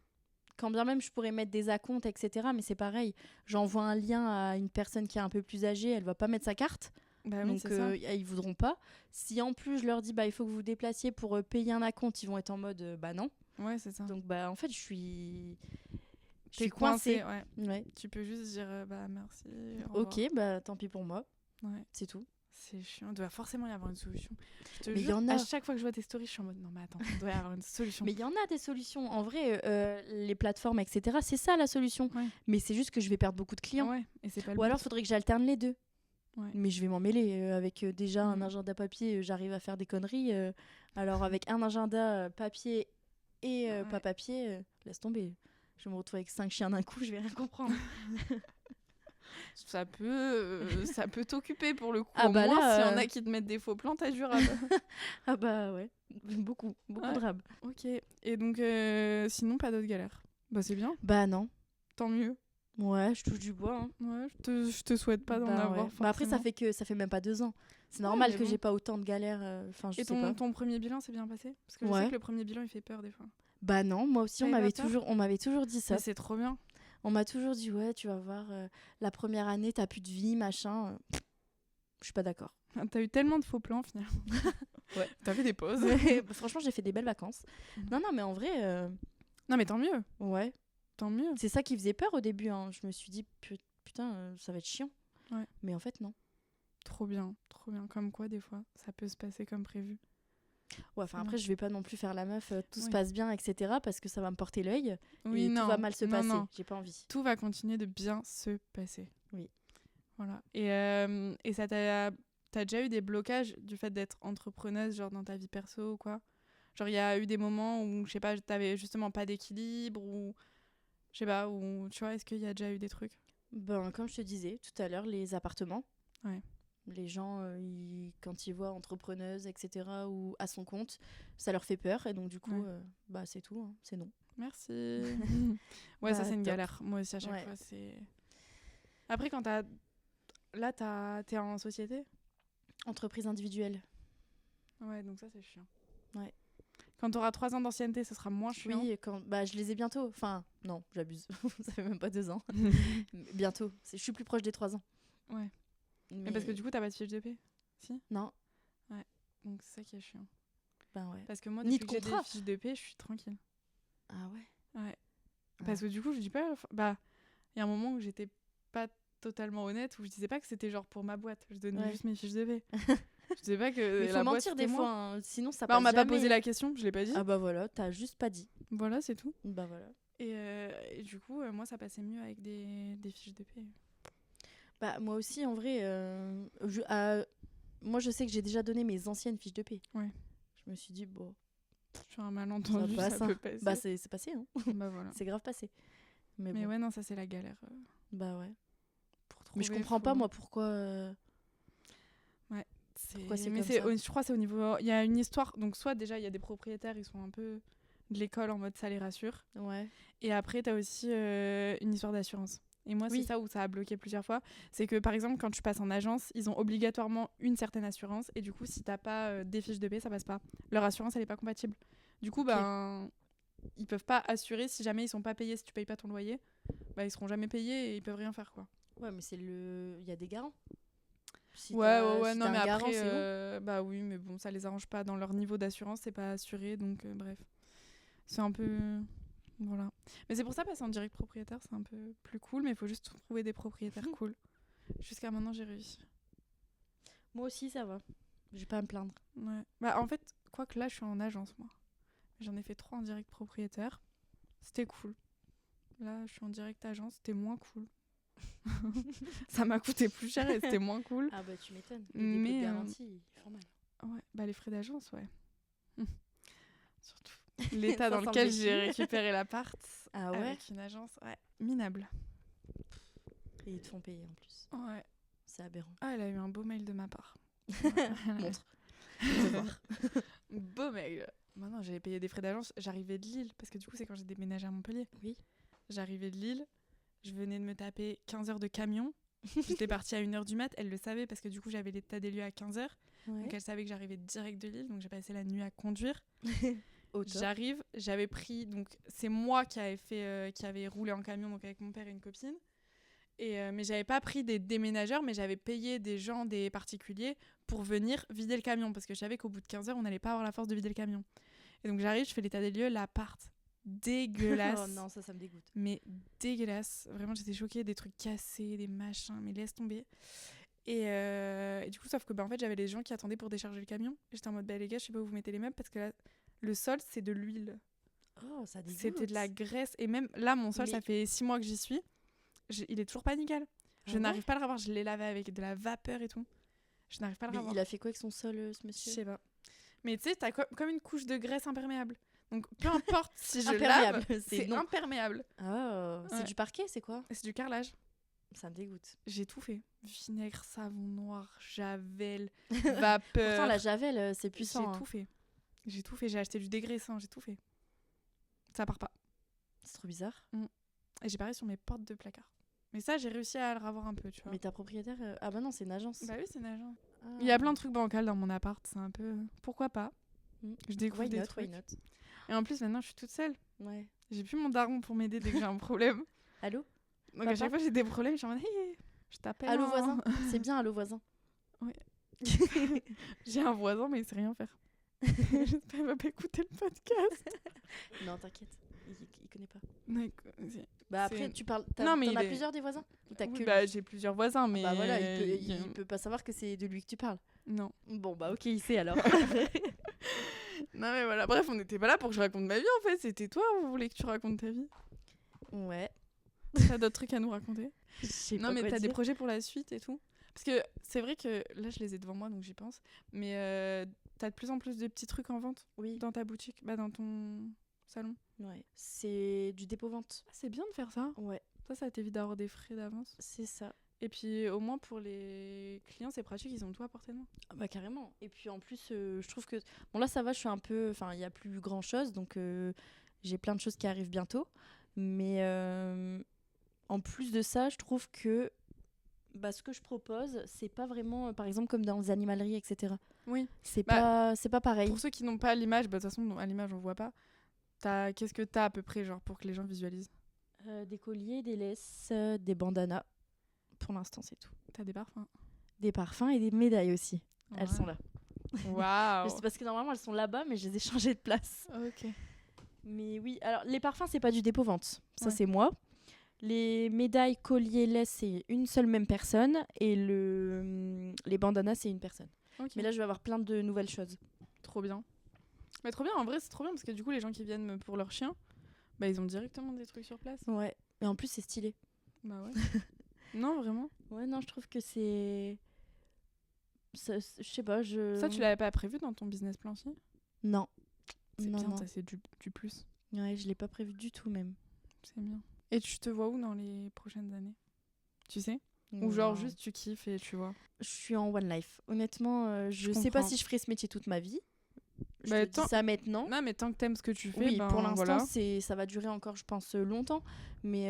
Quand bien même je pourrais mettre des acomptes, etc. Mais c'est pareil. J'envoie un lien à une personne qui est un peu plus âgée, elle va pas mettre sa carte. Bah oui, Donc c'est ça. ils voudront pas. Si en plus je leur dis bah il faut que vous vous déplaciez pour payer un acompte, ils vont être en mode bah non. Ouais, c'est ça. Donc bah en fait je suis T'es coincée. ouais. Ouais. Tu peux juste dire bah merci. Au revoir. OK, bah tant pis pour moi. Ouais. C'est tout. C'est chiant. Il doit forcément y avoir une solution. Je te Mais il y jure, en a. à chaque fois que je vois tes stories, je suis en mode non, mais attends, il doit y avoir une solution. Mais il y en a des solutions. En vrai, les plateformes, etc., c'est ça la solution. Ouais. Mais c'est juste que je vais perdre beaucoup de clients. Ouais, et c'est pas le Ou alors, but. il faudrait que j'alterne les deux. Ouais. Mais je vais m'en mêler. Avec déjà un Mm. agenda papier, j'arrive à faire des conneries. Alors, avec un agenda papier et Ouais. pas papier, laisse tomber. Je vais me retrouver avec 5 chiens d'un coup, je vais rien comprendre. Ça peut t'occuper pour le coup. Ah Au bah moins, là, s'il y en a qui te mettent des faux plans, t'as durable. Ah bah ouais, beaucoup Ouais. de rab. Ok. Et donc, sinon, pas d'autres galères. Bah, c'est bien. Bah non. Tant mieux. Ouais, je touche du bois. Hein. Ouais, je te souhaite pas d'en Bah avoir. ouais. Bah après, forcément. ça fait même pas 2 ans. C'est normal mais que bon. j'ai pas autant de galères. Enfin, je Et sais pas. ton premier bilan s'est bien passé? Parce que je Ouais. sais que le premier bilan, il fait peur des fois. Bah non, moi aussi, T'avais pas peur on m'avait toujours dit ça. Mais c'est trop bien. On m'a toujours dit, ouais, tu vas voir, la première année, t'as plus de vie, machin. Je suis pas d'accord. T'as eu tellement de faux plans finalement. Ouais. T'as fait des pauses. Bah, franchement, j'ai fait des belles vacances. Non, mais en vrai, Non mais tant mieux. ouais. Tant mieux. C'est ça qui faisait peur au début. Hein. Je me suis dit, putain, ça va être chiant. Ouais. Mais en fait, non. Trop bien. Trop bien. Comme quoi, des fois, ça peut se passer comme prévu. Ouais, enfin Non. après, je vais pas non plus faire la meuf, tout se Oui. passe bien, etc. Parce que ça va me porter l'œil. Oui, Et non. tout va mal se Non, passer. non. J'ai pas envie. Tout va continuer de bien se passer. Oui. Voilà. Et ça t'as déjà eu des blocages du fait d'être entrepreneuse, genre dans ta vie perso ou quoi? Genre, il y a eu des moments où, je sais pas, t'avais justement pas d'équilibre ou... Je sais pas, ou... Tu vois, est-ce qu'il y a déjà eu des trucs? Ben, comme je te disais tout à l'heure, les appartements. Ouais. Les gens, quand ils voient entrepreneuse, etc., ou à son compte, ça leur fait peur. Et donc, du coup, Ouais. bah, c'est tout. Hein, c'est non. Merci. Ouais, ça Bah, c'est une top. galère. Moi aussi à chaque Ouais. fois c'est. Après quand t'es en société. Entreprise individuelle. Ouais donc ça c'est chiant. Ouais. Quand t'auras 3 ans d'ancienneté ce sera moins chiant. Oui, bah, je les ai bientôt. Enfin, non, j'abuse. Ça fait même pas 2 ans. Bientôt. Je suis plus proche des 3 ans. Ouais. Mais parce que du coup t'as pas de fiche de paie. Si. Non, Donc c'est ça qui est chiant. ben ouais. Parce que moi Ni depuis de que j'ai des contrat. fiches de paie je suis tranquille. Ah ouais. Ouais. Parce que du coup je dis pas. Bah il y a un moment où j'étais pas totalement honnête où je disais pas que c'était genre pour ma boîte. Je donnais Ouais. juste mes fiches de paie. Je disais pas que Mais la faut boîte mentir c'était des moi. fois, hein, sinon ça Bah, passe on m'a pas jamais. posé la question, je l'ai pas dit. Ah bah voilà, t'as juste pas dit. Voilà, c'est tout. Bah voilà. Et du coup, moi, ça passait mieux avec des fiches de paie. Bah, moi aussi, en vrai, moi, je sais que j'ai déjà donné mes anciennes fiches de paie. Ouais. Je me suis dit, bon, Sur un malentendu, ça ça passe, peut passer. bah, c'est passé, hein. Bah, voilà. C'est grave passé. Mais Mais bon, ouais, non, ça, c'est la galère. bah ouais. Pour Mais je trouver, comprends pas, moi, pourquoi... Pourquoi c'est mais comme ça je crois que c'est au niveau... Il y a une histoire. Donc, soit déjà, il y a des propriétaires, ils sont un peu de l'école en mode ça les rassure. Ouais. Et après, t'as aussi une histoire d'assurance. Et moi, Oui. c'est ça où ça a bloqué plusieurs fois. C'est que, par exemple, quand tu passes en agence, ils ont obligatoirement une certaine assurance. Et du coup, si t'as pas des fiches de paie, ça passe pas. Leur assurance, elle est pas compatible. Du coup, ils peuvent pas assurer si jamais ils sont pas payés, si tu payes pas ton loyer. Bah, ils seront jamais payés et ils peuvent rien faire, quoi. Ouais, mais il y a des garants. Si Ouais, si non, t'as mais un garant, après, c'est bon. bah oui, mais bon, ça les arrange pas. Dans leur niveau d'assurance, c'est pas assuré. Donc, bref. C'est un peu. Voilà. Mais c'est pour ça, passer en direct propriétaire, c'est un peu plus cool, mais il faut juste trouver des propriétaires cool. Jusqu'à maintenant, j'ai réussi. Moi aussi, ça va. J'ai pas à me plaindre. Ouais. Bah, en fait, quoique là, je suis en agence, moi. J'en ai fait 3 en direct propriétaire. C'était cool. Là, je suis en direct agence, c'était moins cool. Ça m'a coûté plus cher et c'était moins cool. Ah bah, tu m'étonnes. Les dépôts de garantie, ils font mal. Ouais, bah les frais d'agence, ouais. Surtout l'état Ça dans semble lequel vécu. j'ai récupéré l'appart Ah ouais. avec une agence, ouais, minable. Et ils te font payer en plus. Ouais. C'est aberrant. Ah, elle a eu un beau mail de ma part. Montre. Je veux voir. Beau mail. Maintenant, j'avais payé des frais d'agence. J'arrivais de Lille, parce que du coup, c'est quand j'ai déménagé à Montpellier. Oui. J'arrivais de Lille, je venais de me taper 15 heures de camion. J'étais partie à 1h du mat, elle le savait parce que du coup, j'avais l'état des lieux à 15h. Ouais. Donc, elle savait que j'arrivais direct de Lille, donc j'ai passé la nuit à conduire. Au top. J'arrive, j'avais pris, donc c'est moi qui avais roulé en camion, donc avec mon père et une copine. Mais j'avais pas pris des déménageurs, mais j'avais payé des gens, des particuliers, pour venir vider le camion, parce que je savais qu'au bout de 15 heures, on n'allait pas avoir la force de vider le camion. Et donc j'arrive, je fais l'état des lieux, l'appart, dégueulasse. Oh non, ça me dégoûte. Mais dégueulasse. Vraiment, j'étais choquée, des trucs cassés, des machins, mais laisse tomber. Et du coup, sauf que en fait, j'avais les gens qui attendaient pour décharger le camion. Et j'étais en mode, les gars, je sais pas où vous mettez les meubles, parce que là, le sol, c'est de l'huile. Oh, ça dégoûte. C'était de la graisse. Et même là, mon sol, Mais- ça fait 6 mois que j'y suis. Il est toujours pas nickel. Je Ah n'arrive pas à le revoir. Je l'ai lavé avec de la vapeur et tout. Je n'arrive pas à le Mais revoir. il a fait quoi avec son sol, ce Je monsieur? sais pas. Mais tu sais, t'as comme une couche de graisse imperméable. Donc peu importe si je Imperméable, lave, c'est c'est non. imperméable. Ah, c'est Ouais. du parquet, c'est quoi? Et c'est du carrelage. Ça me dégoûte. J'ai tout fait. Vinaigre, savon noir, javel, vapeur. Pourtant, la javel, c'est J'ai puissant. tout fait. J'ai tout fait. J'ai acheté du dégraissant. J'ai tout fait. Ça part pas. C'est trop bizarre. Et j'ai pareil sur mes portes de placard. Mais ça, j'ai réussi à le revoir un peu, tu vois. Mais ta propriétaire... Ah bah non, c'est une agence. Bah oui, c'est une agence. Ah. Il y a plein de trucs bancals dans mon appart. C'est un peu... Pourquoi pas. Mm. Je découvre Why des not, trucs. why not? Et en plus, maintenant, je suis toute seule. Ouais. J'ai plus mon daron pour m'aider dès que j'ai un problème. Allô? Donc Papa à chaque fois, j'ai des problèmes. Je suis en mode, hey, je t'appelle. Allô, hein. voisin? C'est bien, allô, voisin. J'ai un voisin, mais il sait rien faire. J'espère qu'il va pas écouter le podcast. Non, t'inquiète. Il connaît pas. D'accord. Bah après, C'est- tu parles... Non, mais T'en il as est- plusieurs des voisins? Ou t'as Oui, que bah, lui? j'ai plusieurs voisins, mais... Bah voilà, il peut pas savoir que c'est de lui que tu parles. Non. Bon, bah ok, il sait alors. Non, mais voilà. Bref, on n'était pas là pour que je raconte ma vie, en fait. C'était toi, on voulait que tu racontes ta vie. Ouais. T'as d'autres trucs à nous raconter? Je sais Non, pas mais quoi t'as des dire. projets pour la suite et tout? Parce que c'est vrai que... Là, je les ai devant moi, donc j'y pense. Mais t'as de plus en plus de petits trucs en vente Oui. dans ta boutique, bah, dans ton salon. Ouais. C'est du dépôt-vente. Ah, c'est bien de faire ça. Ouais, Ça t'évite d'avoir des frais d'avance. c'est ça. Et puis au moins pour les clients, c'est pratique, ils ont tout à portée de main. Ah bah carrément. Et puis en plus, je trouve que... Bon là, ça va, je suis un peu... Enfin, il n'y a plus grand-chose, donc j'ai plein de choses qui arrivent bientôt. Mais en plus de ça, je trouve que ce que je propose, c'est pas vraiment, par exemple, comme dans les animaleries, etc. Oui. C'est Bah, pas pareil. Pour ceux qui n'ont pas l'image, bah, de toute façon, à l'image, on voit pas. Qu'est-ce que t'as à peu près, genre, pour que les gens visualisent? Des colliers, des laisses, des bandanas. Pour l'instant, c'est tout. T'as des parfums? Des parfums et des médailles aussi. Elles Ouais. sont là. Waouh. C'est parce que normalement, elles sont là-bas, mais je les ai changées de place. Ok. Mais oui, alors les parfums, c'est pas du dépôt-vente. Ça, Ouais. c'est moi. Les médailles, colliers, laisses, c'est une seule même personne. Et les bandanas, c'est une personne. Ok. Mais là, je vais avoir plein de nouvelles choses. Trop bien. Mais trop bien, en vrai, c'est trop bien parce que du coup, les gens qui viennent pour leur chien, Bah, ils ont directement des trucs sur place. Ouais. Et en plus, c'est stylé. Bah ouais. Non, vraiment. Ouais, non, je trouve que c'est... Je sais pas, Ça, tu l'avais pas prévu dans ton business plan, si? Non. C'est Non, bien, non. ça, c'est du plus. Ouais, je l'ai pas prévu du tout, même. C'est bien. Et tu te vois où dans les prochaines années? Tu sais? Ou genre juste tu kiffes et tu vois? Je suis en one life. Honnêtement, je sais pas comprends. si je ferai ce métier toute ma vie. Je Bah, te dis ça maintenant. Non, mais tant que t'aimes ce que tu fais, Oui, ben, pour l'instant, voilà. ça va durer encore, je pense, longtemps. Mais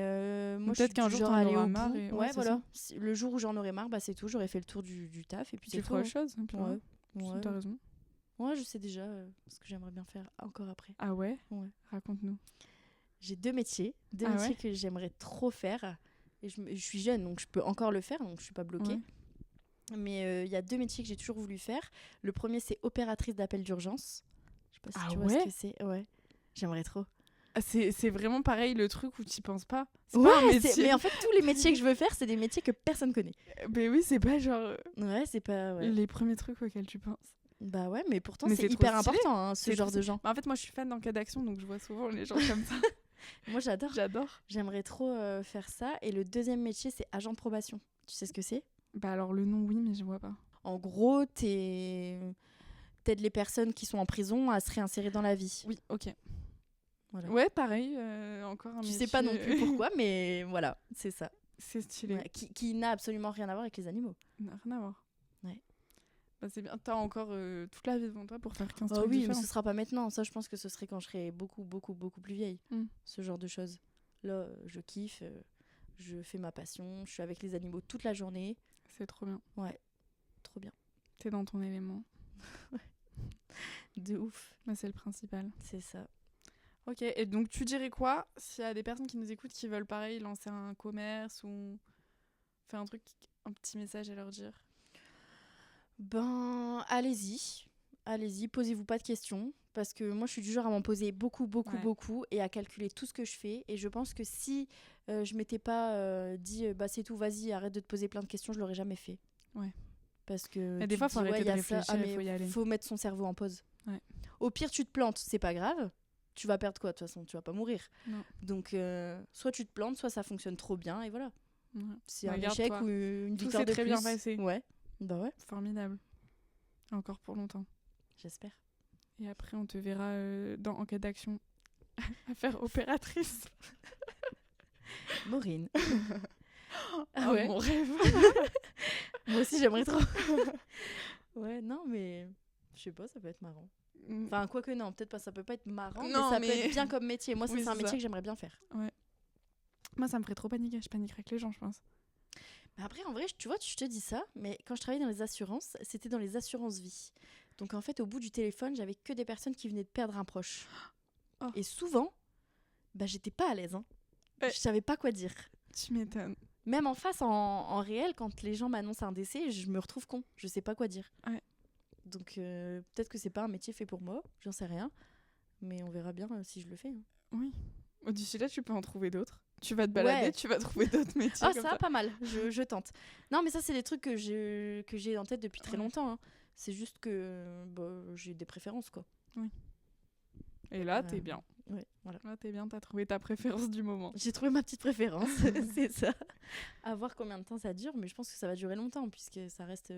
moi, je Peut-être suis qu'un du jour, genre t'en à aller auras au marre bout. et- Ouais, ouais, c'est voilà. ça. Le jour où j'en aurai marre, bah, c'est tout. J'aurai fait le tour du taf et puis Tu c'est feras tout. autre chose. Et puis Ouais. voilà. Ouais. T'as raison. Ouais, je sais déjà ce que j'aimerais bien faire encore après. Ah ouais? Ouais. Raconte-nous. J'ai deux métiers Ah ouais? que j'aimerais trop faire. Et je suis jeune, donc je peux encore le faire, donc je suis pas bloquée. Ouais. Mais il y a deux métiers que j'ai toujours voulu faire. Le premier, c'est opératrice d'appel d'urgence. Je sais pas si Ah tu vois ouais? ce que c'est. Ouais, j'aimerais trop. Ah, c'est vraiment pareil le truc où t'y penses pas. C'est Ouais, pas un métier. mais en fait, tous les métiers que je veux faire, c'est des métiers que personne connaît. Mais oui, c'est pas genre Ouais, c'est pas... Ouais. les premiers trucs auxquels tu penses. Bah ouais, mais pourtant, Mais c'est c'est trop hyper stylé. important, hein, ce C'est genre trop de gens. Bah, en fait, moi, je suis fan d'enquête d'action, donc je vois souvent les gens comme ça. Moi, j'adore. J'adore. J'aimerais trop faire ça. Et le deuxième métier, c'est agent de probation. Tu sais ce que c'est? Bah alors le nom, oui, mais je vois pas. En gros, t'aides les personnes qui sont en prison à se réinsérer dans la vie. Oui, ok. Voilà. Ouais, pareil, encore un Tu métier. sais pas non plus pourquoi, mais voilà, c'est ça. C'est stylé. Ouais, qui n'a absolument rien à voir avec les animaux. N'a rien à voir. Ouais. Bah, c'est bien, t'as encore toute la vie devant toi pour faire 15 Oh trucs oui, mais différents. ce sera pas maintenant. Ça, je pense que ce serait quand je serai beaucoup, beaucoup, beaucoup plus vieille. Mm. Ce genre de choses. Là, je kiffe, je fais ma passion, je suis avec les animaux toute la journée. C'est trop bien. Ouais, trop bien. T'es dans ton élément. De ouf, Bah, c'est le principal. c'est ça. Ok, et donc tu dirais quoi s'il y a des personnes qui nous écoutent qui veulent pareil lancer un commerce ou faire un truc, un petit message à leur dire? Ben, allez-y, posez-vous pas de questions. Parce que moi, je suis du genre à m'en poser beaucoup, beaucoup, Ouais. beaucoup et à calculer tout ce que je fais. Et je pense que si je m'étais pas dit, bah c'est tout, vas-y, arrête de te poser plein de questions, je l'aurais jamais fait. Ouais. Parce que Mais des tu fois, te faut dis, arrêter ouais, de y a ça, réfléchir, il mais faut y aller. faut mettre son cerveau en pause. Ouais. Au pire, tu te plantes, c'est pas grave. Tu vas perdre quoi, de toute façon, tu vas pas mourir. Non. Donc, soit tu te plantes, soit ça fonctionne trop bien, et voilà. Ouais. C'est un Regarde, échec toi. ou une Tout victoire s'est de très plus. bien passé. Ouais, bah ouais, Formidable. Encore pour longtemps. j'espère. Et après, on te verra dans Enquête d'action à faire opératrice. Maureen. Ah ouais. mon rêve. Moi aussi, j'aimerais trop. Ouais, non, mais je sais pas, ça peut être marrant. Enfin, quoique non, peut-être pas, ça peut pas être marrant, mais ça peut être bien comme métier. Moi, Oui, c'est un c'est métier ça. que j'aimerais bien faire. Moi, ça me ferait trop paniquer. Je paniquerais avec les gens, je pense. Mais après, en vrai, tu vois, je te dis ça, mais quand je travaillais dans les assurances, c'était dans les assurances vie. Donc en fait, au bout du téléphone, j'avais que des personnes qui venaient de perdre un proche. Oh. Et souvent, bah, j'étais pas à l'aise. Hein. Ouais. Je savais pas quoi dire. Tu m'étonnes. Même en face, en réel, quand les gens m'annoncent un décès, je me retrouve con. Je sais pas quoi dire. Ouais. Donc peut-être que c'est pas un métier fait pour moi, j'en sais rien. Mais on verra bien si je le fais. Hein. Oui. D'ici là, tu peux en trouver d'autres. Tu vas te balader, Ouais. tu vas trouver d'autres métiers. Ah, comme ça, pas mal, je tente. Non, mais ça, c'est des trucs que j'ai en tête depuis très Ouais. longtemps. Hein. C'est juste que bah, j'ai des préférences, quoi. Et là, t'es bien. Ouais, voilà. Là, t'es bien, t'as trouvé ta préférence du moment. J'ai trouvé ma petite préférence, c'est ça. À voir combien de temps ça dure, mais je pense que ça va durer longtemps, puisque ça reste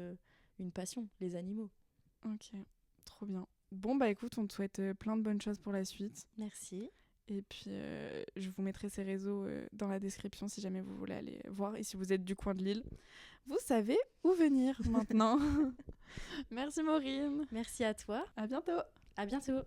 une passion, les animaux. Ok, trop bien. Bon, bah écoute, on te souhaite plein de bonnes choses pour la suite. Merci. Et puis, je vous mettrai ces réseaux dans la description si jamais vous voulez aller voir. Et si vous êtes du coin de Lille, vous savez où venir maintenant. Merci Maureen. Merci à toi. À bientôt. À bientôt.